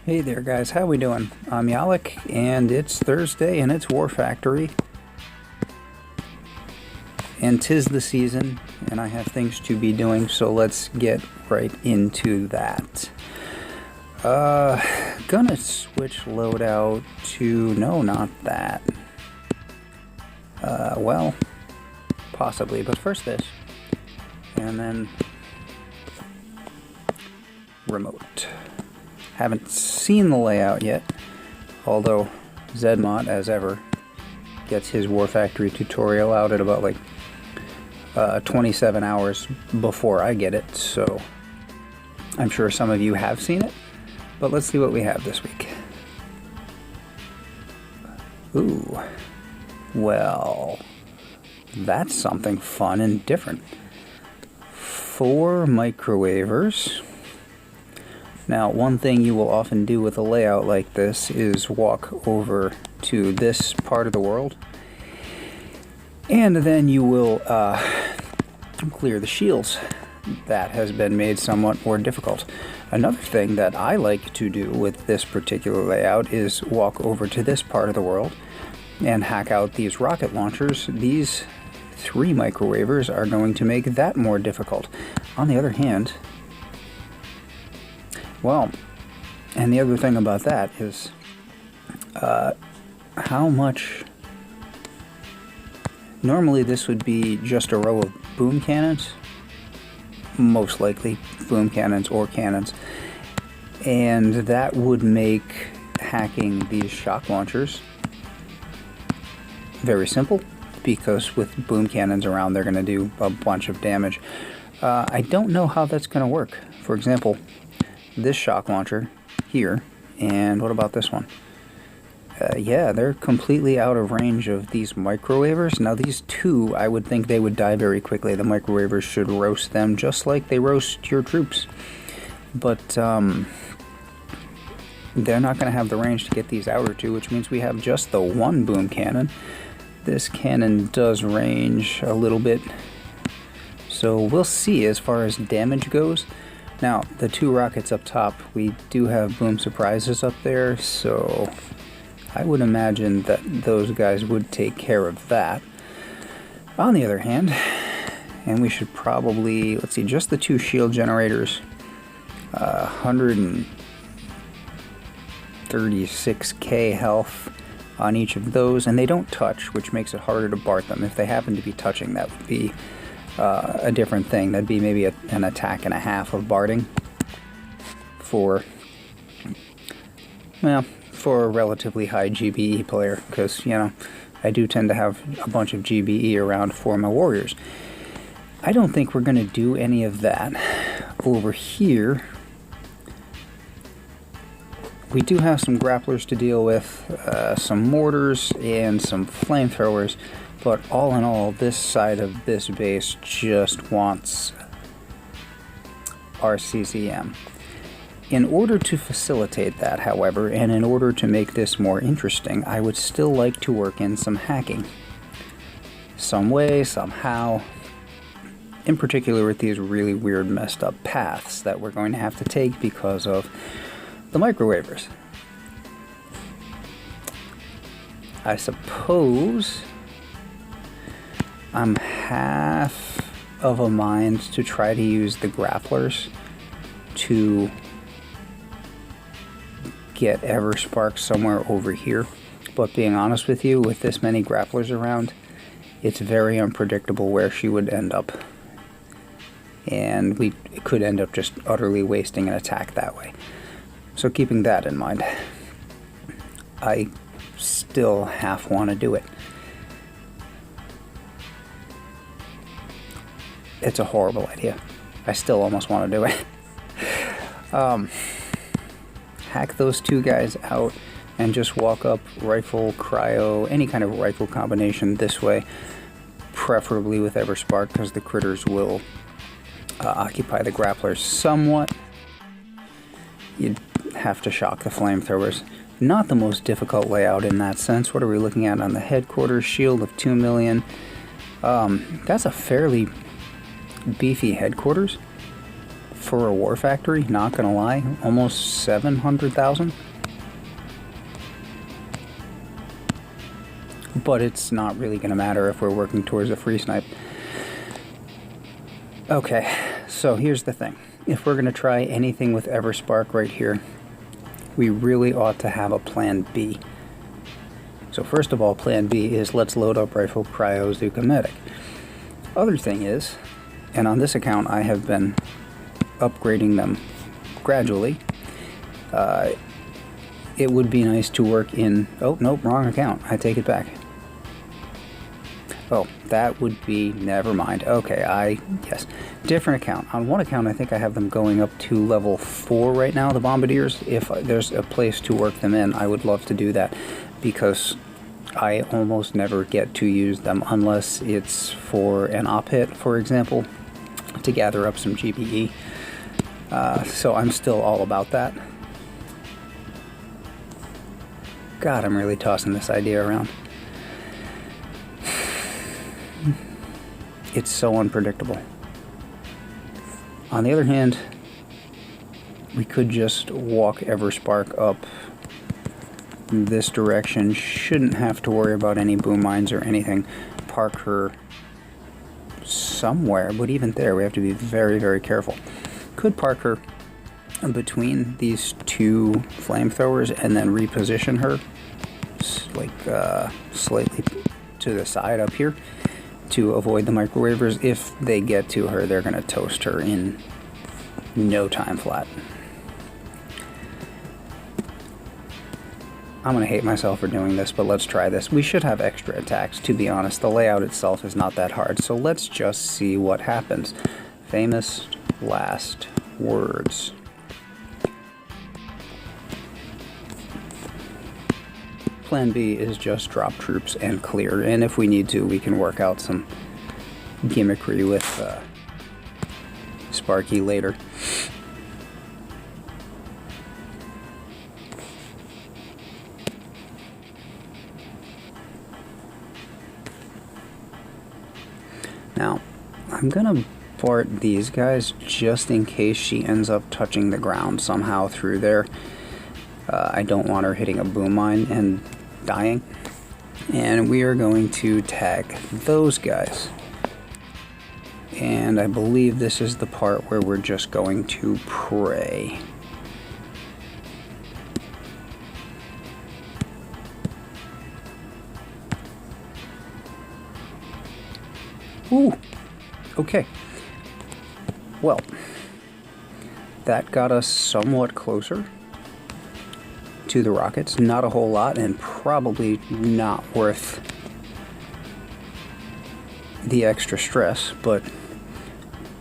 Hey there guys, how we doing? I'm Yalik, and it's Thursday, and it's War Factory. And 'tis the season, and I have things to be doing, so let's get right into that. Gonna switch loadout to... no, not that. Well, possibly, but first this. And then... remote. Haven't seen the layout yet, although Zedmont, as ever, gets his War Factory tutorial out at about like 27 hours before I get it, so I'm sure some of you have seen it, but let's see what we have this week. Ooh, well, that's something fun and different. 4 Microwav'rs. Now, one thing you will often do with a layout like this is walk over to this part of the world, and then you will clear the shields. That has been made somewhat more difficult. Another thing that I like to do with this particular layout is walk over to this part of the world and hack out these rocket launchers. These 3 Microwav'rs are going to make that more difficult. On the other hand, well, and the other thing about that is how much... normally this would be just a row of boom cannons, most likely boom cannons or cannons, and that would make hacking these shock launchers very simple, because with boom cannons around they're going to do a bunch of damage. I don't know how that's going to work. For example, this shock launcher here, and what about this one? Yeah, they're completely out of range of these Microwav'rs. Now these 2, I would think they would die very quickly. The Microwav'rs should roast them just like they roast your troops. But they're not going to have the range to get these outer 2, which means we have just the 1 boom cannon. This cannon does range a little bit, so we'll see as far as damage goes. Now, the 2 rockets up top, we do have boom surprises up there, so I would imagine that those guys would take care of that. On the other hand, and we should probably, let's see, just the 2 shield generators, 136k health on each of those, and they don't touch, which makes it harder to BART them. If they happen to be touching, that would be a different thing. That'd be maybe an attack and a half of BARTing for, well, for a relatively high GBE player, because, you know, I do tend to have a bunch of GBE around for my warriors. I don't think we're going to do any of that. Over here, we do have some grapplers to deal with, some mortars and some flamethrowers. But all in all, this side of this base just wants RCCM. In order to facilitate that, however, and in order to make this more interesting, I would still like to work in some hacking. Some way, somehow. In particular with these really weird messed up paths that we're going to have to take because of the Microwav'rs. I suppose I'm half of a mind to try to use the grapplers to get Everspark somewhere over here. But being honest with you, with this many grapplers around, it's very unpredictable where she would end up. And we could end up just utterly wasting an attack that way. So keeping that in mind, I still half want to do it. It's a horrible idea. I still almost want to do it. Hack those 2 guys out and just walk up rifle, cryo, any kind of rifle combination this way, preferably with Everspark, because the critters will occupy the grapplers somewhat. You'd have to shock the flamethrowers. Not the most difficult layout in that sense. What are we looking at on the headquarters? Shield of 2 million. That's a fairly beefy headquarters. for a war factory, not gonna lie, almost 700,000. But it's not really gonna matter if we're working towards a free snipe. Okay, so here's the thing. If we're gonna try anything with Everspark right here, we really ought to have a plan B. So first of all, plan B is let's load up rifle cryo Zuka medic. Other thing is, and on this account I have been upgrading them gradually, it would be nice to work in, oh nope, wrong account, I take it back. Oh, that would be, never mind. Okay, yes, different account. On one account, I think I have them going up to level 4 right now, the Bombardiers. If there's a place to work them in, I would love to do that, because I almost never get to use them unless it's for an op hit, for example, to gather up some GBE. So I'm still all about that. God, I'm really tossing this idea around. It's so unpredictable. On the other hand, we could just walk Everspark up this direction. Shouldn't have to worry about any boom mines or anything. Park her somewhere, but even there we have to be very, very careful. Could park her between these two flamethrowers and then reposition her like slightly to the side up here to avoid the Microwav'rs. If they get to her, they're going to toast her in no time flat. I'm going to hate myself for doing this, but let's try this. We should have extra attacks, to be honest. The layout itself is not that hard, so let's just see what happens. Famous last words. Plan B is just drop troops and clear, and if we need to, we can work out some gimmickry with Sparky later. Now, I'm gonna BART these guys just in case she ends up touching the ground somehow through there. I don't want her hitting a boom mine and dying. And we are going to tag those guys. And I believe this is the part where we're just going to pray. Ooh, okay. Well, that got us somewhat closer to the rockets. Not a whole lot, and probably not worth the extra stress, but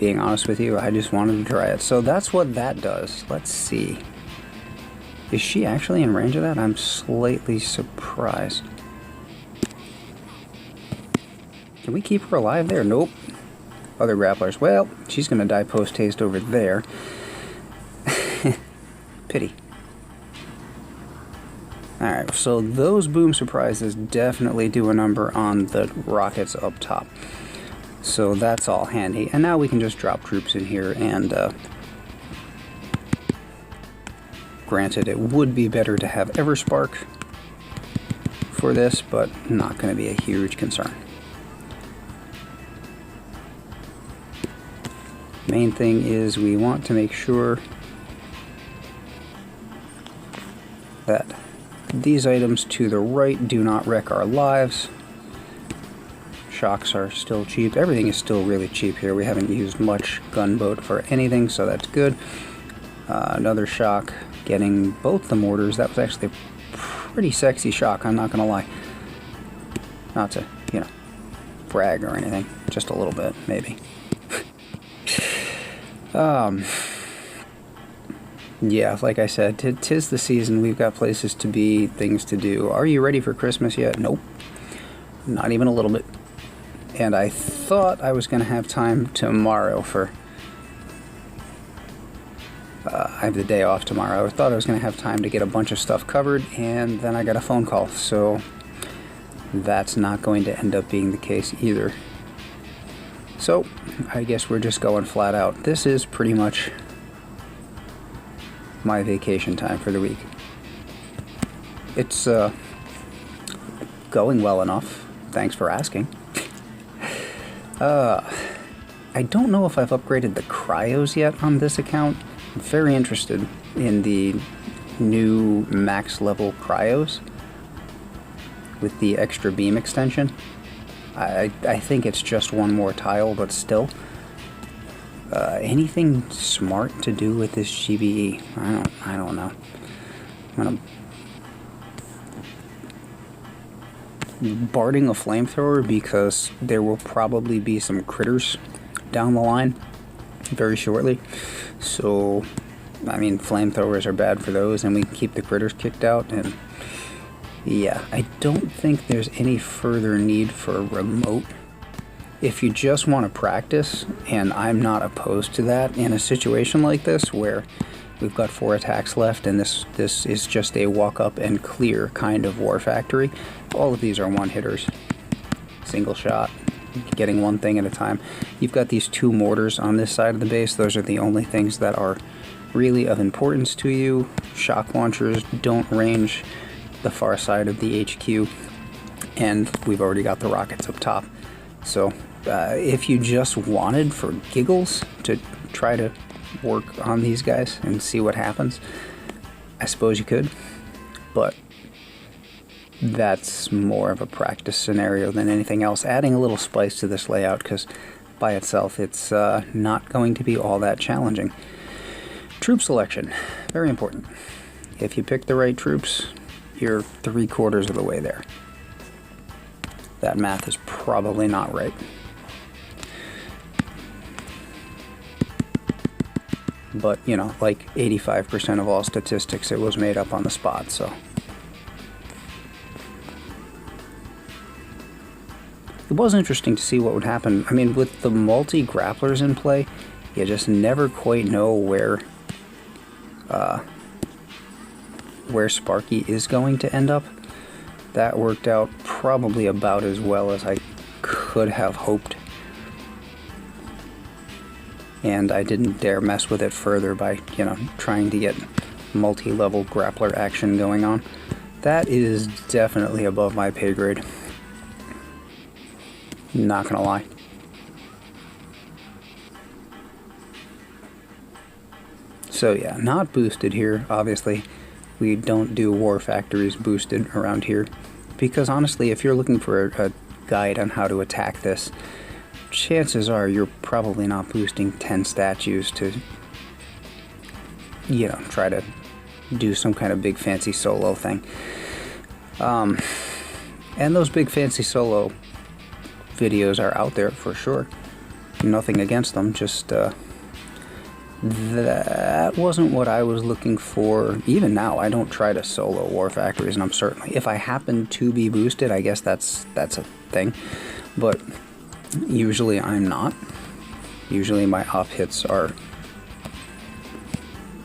being honest with you, I just wanted to try it. So that's what that does. Let's see. Is she actually in range of that? I'm slightly surprised. Can we keep her alive there? Nope. Other grapplers. Well, she's going to die post-haste over there. Pity. Alright, so those boom surprises definitely do a number on the rockets up top. So that's all handy. And now we can just drop troops in here and granted, it would be better to have Everspark for this, but not going to be a huge concern. Main thing is we want to make sure that these items to the right do not wreck our lives. Shocks are still cheap. Everything is still really cheap here. We haven't used much gunboat for anything, so that's good. Another shock, getting both the mortars. That was actually a pretty sexy shock, I'm not gonna lie. Not to, you know, brag or anything. Just a little bit, maybe. Yeah, like I said, tis the season. We've got places to be, things to do. Are you ready for Christmas yet? Nope. Not even a little bit. And I thought I was going to have time tomorrow for... I have the day off tomorrow. I thought I was going to have time to get a bunch of stuff covered, and then I got a phone call. So that's not going to end up being the case either. So I guess we're just going flat out. This is pretty much my vacation time for the week. It's going well enough. Thanks for asking. I don't know if I've upgraded the cryos yet on this account. I'm very interested in the new max level cryos with the extra beam extension. I think it's just one more tile, but still. Anything smart to do with this GBE? I don't know. I'm gonna barding a flamethrower because there will probably be some critters down the line very shortly. So, I mean, flamethrowers are bad for those, and we can keep the critters kicked out. And yeah, I don't think there's any further need for a remote. If you just want to practice, and I'm not opposed to that in a situation like this where we've got 4 attacks left and this is just a walk up and clear kind of war factory. All of these are one-hitters. Single shot, getting one thing at a time. You've got these 2 mortars on this side of the base. Those are the only things that are really of importance to you. Shock launchers don't range the far side of the HQ, and we've already got the rockets up top. So if you just wanted for giggles to try to work on these guys and see what happens, I suppose you could, but that's more of a practice scenario than anything else. Adding a little spice to this layout, because by itself it's not going to be all that challenging. Troop selection, very important. If you pick the right troops, you're 3/4 of the way there. That math is probably not right. But, you know, like 85% of all statistics, it was made up on the spot, so. It was interesting to see what would happen. I mean, with the multi-grapplers in play, you just never quite know where Sparky is going to end up. That worked out probably about as well as I could have hoped. And I didn't dare mess with it further by, you know, trying to get multi-level grappler action going on. That is definitely above my pay grade. Not gonna lie. So yeah, not boosted here, obviously. We don't do war factories boosted around here, because honestly, if you're looking for a guide on how to attack this, chances are you're probably not boosting 10 statues to, you know, try to do some kind of big fancy solo thing. And those big fancy solo videos are out there for sure. Nothing against them, just that wasn't what I was looking for. Even now, I don't try to solo war factories, and I'm certainly, if I happen to be boosted, I guess that's a thing, but usually I'm not. Usually my op hits are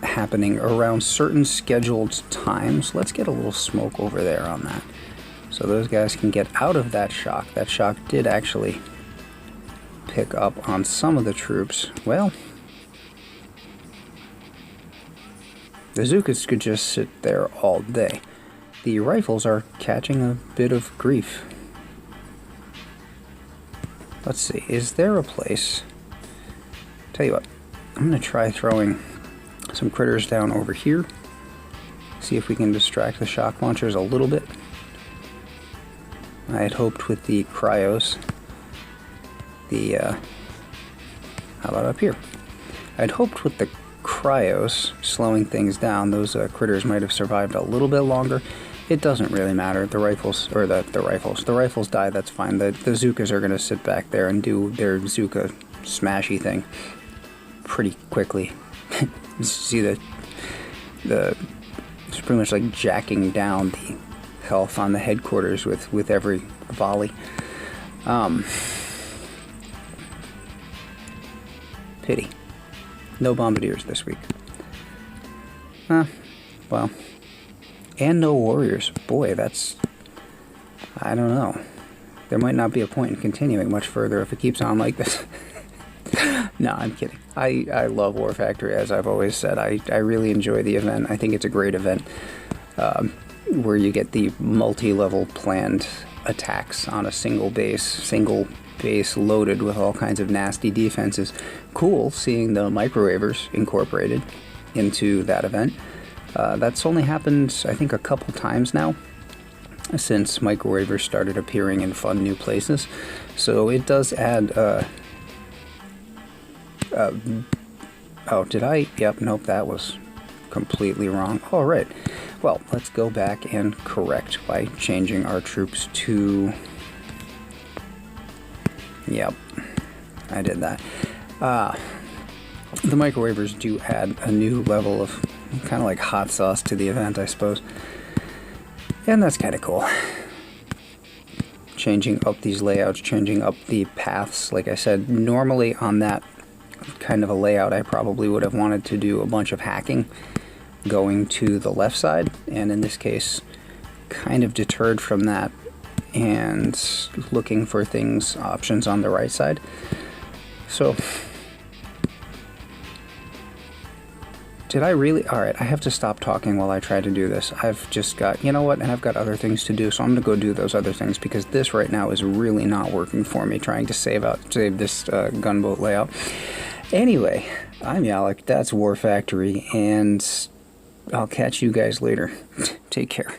happening around certain scheduled times. Let's get a little smoke over there on that, so those guys can get out of that shock. That shock did actually pick up on some of the troops. Well, the Zookas could just sit there all day. The rifles are catching a bit of grief. Let's see, is there a place? Tell you what, I'm gonna try throwing some critters down over here. See if we can distract the shock launchers a little bit. I had hoped with the cryos, how about up here? I'd hoped with the cryos slowing things down, those critters might have survived a little bit longer. It doesn't really matter. The rifles die, that's fine. The Zookas are going to sit back there and do their Zooka smashy thing pretty quickly. See it's pretty much like jacking down the health on the headquarters with every volley. Pity. No bombardiers this week. Well. And no warriors. Boy, that's... I don't know. There might not be a point in continuing much further if it keeps on like this. No, I'm kidding. I love War Factory, as I've always said. I really enjoy the event. I think it's a great event where you get the multi-level planned attacks on a single base loaded with all kinds of nasty defenses. Cool seeing the Microwav'rs incorporated into that event. That's only happened, I think, a couple times now since Microwav'rs started appearing in fun new places. So it does add... oh, did I? Yep, nope, that was completely wrong. All right. Well, let's go back and correct by changing our troops to... Yep, I did that. The Microwav'rs do add a new level of kind of like hot sauce to the event, I suppose. And that's kind of cool. Changing up these layouts, changing up the paths. Like I said, normally on that kind of a layout, I probably would have wanted to do a bunch of hacking going to the left side, and in this case, kind of deterred from that and looking for options on the right side. So, did I really? Alright, I have to stop talking while I try to do this. I've just got, you know what, and I've got other things to do, so I'm going to go do those other things, because this right now is really not working for me, trying to save this gunboat layout. Anyway, I'm Yalek, that's War Factory, and I'll catch you guys later. Take care.